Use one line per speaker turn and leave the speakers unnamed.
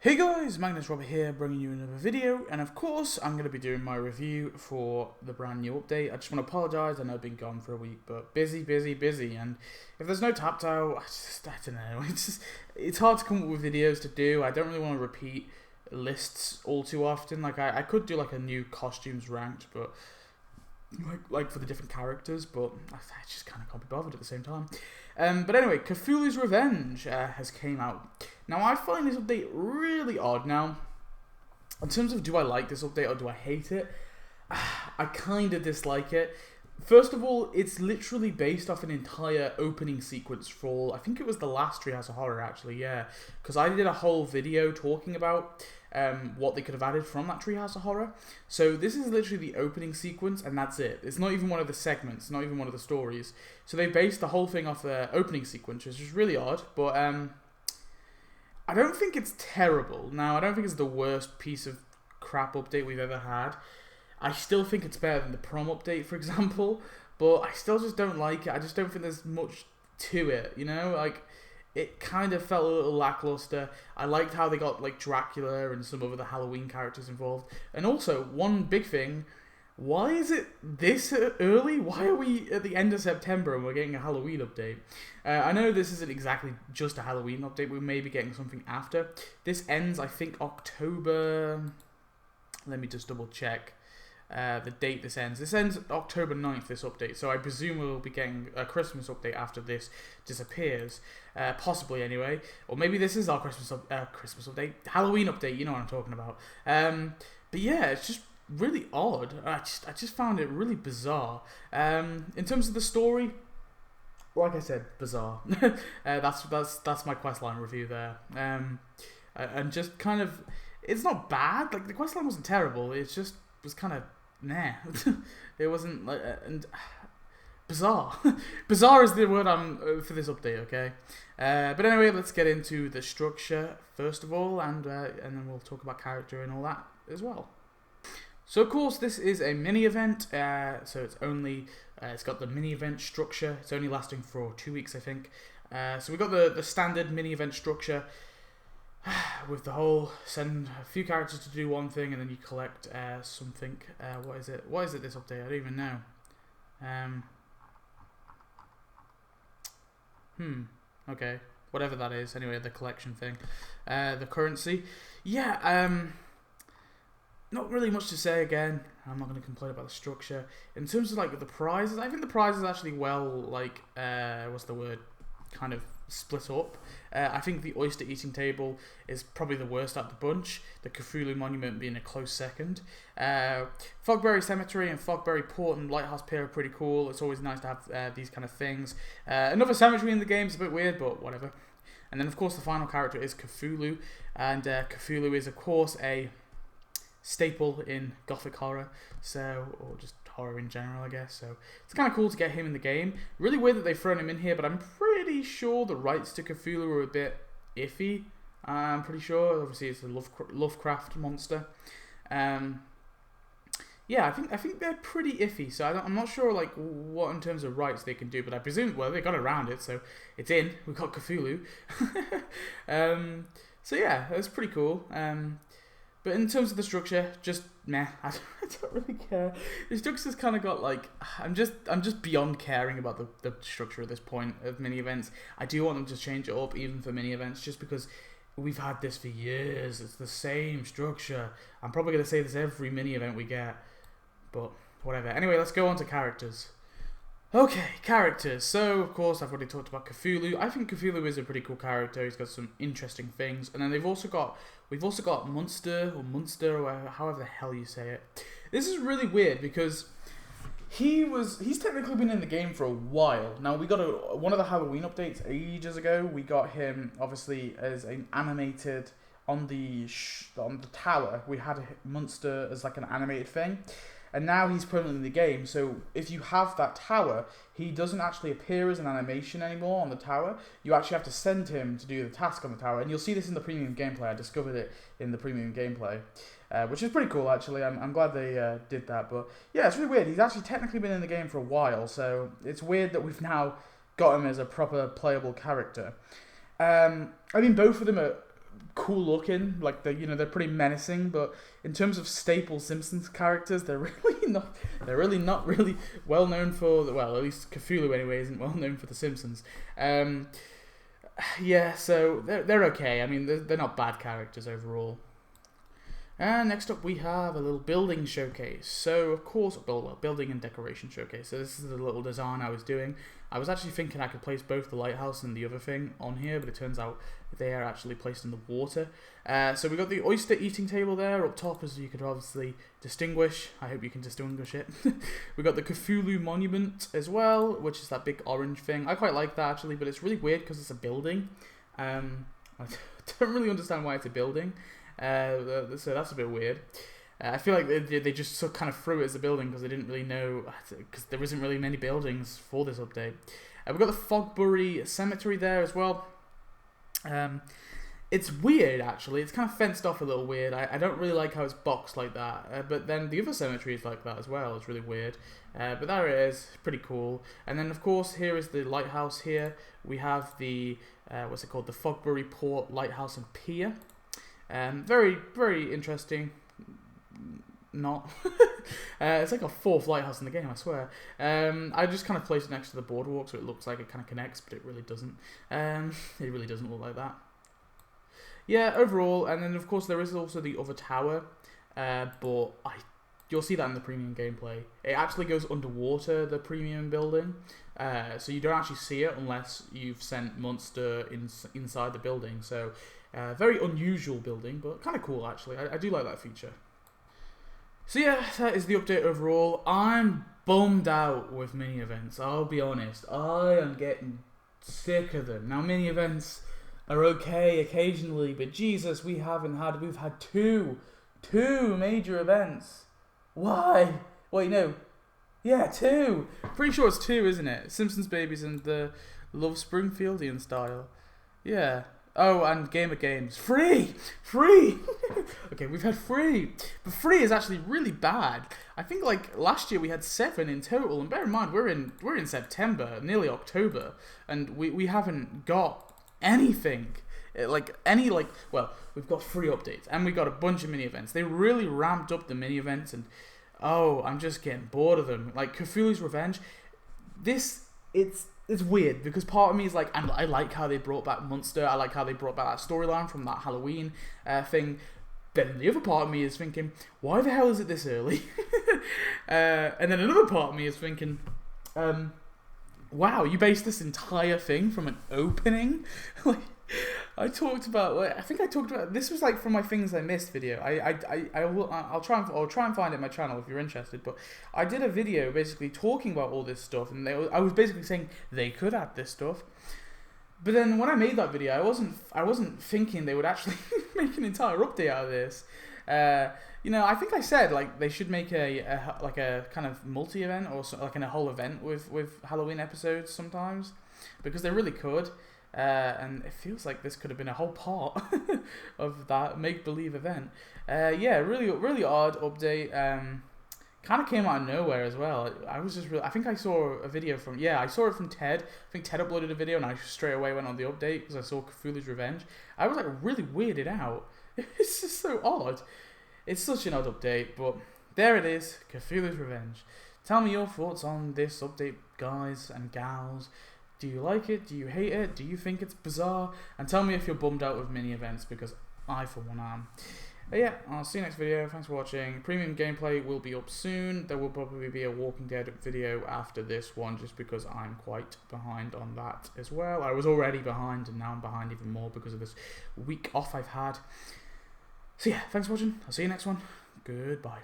Hey guys, Magnus here, bringing you another video, and of course I'm going to be doing my review for the brand new update. I just want to apologise, I know I've been gone for a week, but busy, and if there's no tap-toe, I don't know, it's hard to come up with videos to do. I don't really want to repeat lists all too often. Like, I could do like a new costumes ranked, but like for the different characters, but I just kind of can't be bothered at the same time. But anyway, Cthulhu's Revenge has came out. Now, I find this update really odd. Now, in terms of do I like this update or do I hate it, I kind of dislike it. First of all, it's literally based off an entire opening sequence for, I think it was the last Treehouse of Horror, actually, yeah. Because I did a whole video talking about what they could have added from that Treehouse of Horror. So this is literally the opening sequence, and that's it. It's not even one of the segments, not even one of the stories. So they based the whole thing off the opening sequence, which is really odd, but I don't think it's terrible. Now, I don't think it's the worst piece of crap update we've ever had. I still think it's better than the prom update, for example, but I still just don't like it. I just don't think there's much to it, you know? Like, it kind of felt a little lackluster. I liked how they got, like, Dracula and some of the Halloween characters involved. And also, one big thing, why is it this early? Why are we at the end of September and we're getting a Halloween update? I know this isn't exactly just a Halloween update. We may be getting something after. This ends, I think, October... Let me just double check. The date this ends. This ends October 9th, this update, so I presume we'll be getting a Christmas update after this disappears. Possibly, anyway. Or maybe this is our Christmas update. Halloween update, you know what I'm talking about. But yeah, it's just really odd. I just found it really bizarre. In terms of the story, like I said, bizarre. That's my questline review there. And just kind of, it's not bad. Like, the questline wasn't terrible. It just was kind of nah. It wasn't like and bizarre. Bizarre is the word for this update, okay? But anyway, let's get into the structure first of all, and then we'll talk about character and all that as well. So of course, this is a mini event. So it's only it's got the mini event structure. It's only lasting for 2 weeks, I think. So we got the standard mini event structure. With the whole send a few characters to do one thing and then you collect something. What is it? What is it this update? I don't even know. Okay. Whatever that is. Anyway, the collection thing. The currency. Yeah, not really much to say again. I'm not going to complain about the structure. In terms of like the prizes, I think the prizes actually well, like, what's the word? Kind of split up. I think the oyster eating table is probably the worst out of the bunch, the Cthulhu monument being a close second. Fogberry Cemetery and Fogberry Port and Lighthouse Pier are pretty cool. It's always nice to have these kind of things. Another cemetery in the game is a bit weird, but whatever. And then of course the final character is Cthulhu, and Cthulhu is of course a staple in Gothic horror, or just horror in general, I guess. So it's kind of cool to get him in the game. Really weird that they've thrown him in here, but I'm pretty sure the rights to Cthulhu are a bit iffy. I'm pretty sure. Obviously, it's a Lovecraft monster. Yeah, I think they're pretty iffy. So I'm not sure like what in terms of rights they can do, but I presume they got around it, so it's in. We've got Cthulhu. So yeah, that's pretty cool. But in terms of the structure, just meh. I don't really care. The structure's kind of got like I'm just beyond caring about the structure at this point of mini events. I do want them to change it up even for mini events, just because we've had this for years. It's the same structure. I'm probably gonna say this every mini event we get, but whatever. Anyway, let's go on to characters. Okay, characters. So, of course, I've already talked about Cthulhu. I think Cthulhu is a pretty cool character. He's got some interesting things. And then we've also got Munster, or however the hell you say it. This is really weird because he's technically been in the game for a while. Now, we got one of the Halloween updates ages ago. We got him, obviously, as an animated on the tower. We had Munster as like an animated thing. And now he's permanently in the game, so if you have that tower, he doesn't actually appear as an animation anymore on the tower. You actually have to send him to do the task on the tower, and you'll see this in the premium gameplay. I discovered it in the premium gameplay, which is pretty cool, actually. I'm glad they did that, but yeah, it's really weird. He's actually technically been in the game for a while, so it's weird that we've now got him as a proper playable character. I mean, both of them are cool looking, like they're pretty menacing, but in terms of staple Simpsons characters, they're really not really well known for well, at least Cthulhu anyway isn't well known for the Simpsons. Yeah, so they're okay. I mean, they're not bad characters overall. And next up we have a little building showcase. So of course, well, building and decoration showcase. So this is the little design I was doing. I was actually thinking I could place both the lighthouse and the other thing on here, but it turns out they are actually placed in the water. So we got the oyster eating table there up top, as you could obviously distinguish. I hope you can distinguish it. We got the Cthulhu monument as well, which is that big orange thing. I quite like that actually, but it's really weird because it's a building. I don't really understand why it's a building. So that's a bit weird. I feel like they just sort of kind of threw it as a building because they didn't really know, because there isn't really many buildings for this update. We've got the Fogbury Cemetery there as well. It's weird actually, it's kind of fenced off a little weird. I don't really like how it's boxed like that, but then the other cemetery is like that as well. It's really weird, but there it is, pretty cool. And then of course here is the lighthouse here. We have the, what's it called, the Fogbury Port Lighthouse and Pier. Very, very interesting. Not. It's like a fourth lighthouse in the game, I swear. I just kind of placed it next to the boardwalk so it looks like it kind of connects, but it really doesn't. It really doesn't look like that. Yeah, overall, and then of course there is also the other tower, but you'll see that in the premium gameplay. It actually goes underwater, the premium building, so you don't actually see it unless you've sent Monster inside the building. So very unusual building, but kind of cool actually. I do like that feature. So yeah, that is the update overall. I'm bummed out with mini events, I'll be honest. I am getting sick of them. Now mini events are okay occasionally, but Jesus, we've had two major events. Why? Wait, no. Yeah, two. Pretty sure it's two, isn't it? Simpsons Babies and the Love Springfieldian style. Yeah. Oh, and Gamer Games. Free! Okay, we've had three. But three is actually really bad. I think like last year we had 7 in total, and bear in mind we're in September, nearly October, and we haven't got anything. Well, we've got 3 updates, and we got a bunch of mini events. They really ramped up the mini events, and I'm just getting bored of them. Like Cthulhu's Revenge, it's weird because part of me is like, I like how they brought back Munster. I like how they brought back that storyline from that Halloween thing. Then the other part of me is thinking, why the hell is it this early? And then another part of me is thinking, wow, you based this entire thing from an opening? Like, I think I talked about this was like from my things I missed video. I'll try and find it on my channel if you're interested. But I did a video basically talking about all this stuff, and I was basically saying they could add this stuff. But then when I made that video, I wasn't thinking they would actually make an entire update out of this. I think I said like they should make a kind of multi-event or like in a whole event with Halloween episodes sometimes, because they really could. And it feels like this could have been a whole part of that make-believe event. Yeah, really odd update. Kind of came out of nowhere as well. I was just I think I saw a video I saw it from Ted. I think Ted uploaded a video and I straight away went on the update because I saw Cthulhu's Revenge. I was like really weirded out. It's just so odd. It's such an odd update, but there it is, Cthulhu's Revenge. Tell me your thoughts on this update, guys and gals. Do you like it? Do you hate it? Do you think it's bizarre? And tell me if you're bummed out with mini events, because I for one am. But yeah, I'll see you next video. Thanks for watching. Premium gameplay will be up soon. There will probably be a Walking Dead video after this one, just because I'm quite behind on that as well. I was already behind, and now I'm behind even more because of this week off I've had. So yeah, thanks for watching. I'll see you next one. Goodbye.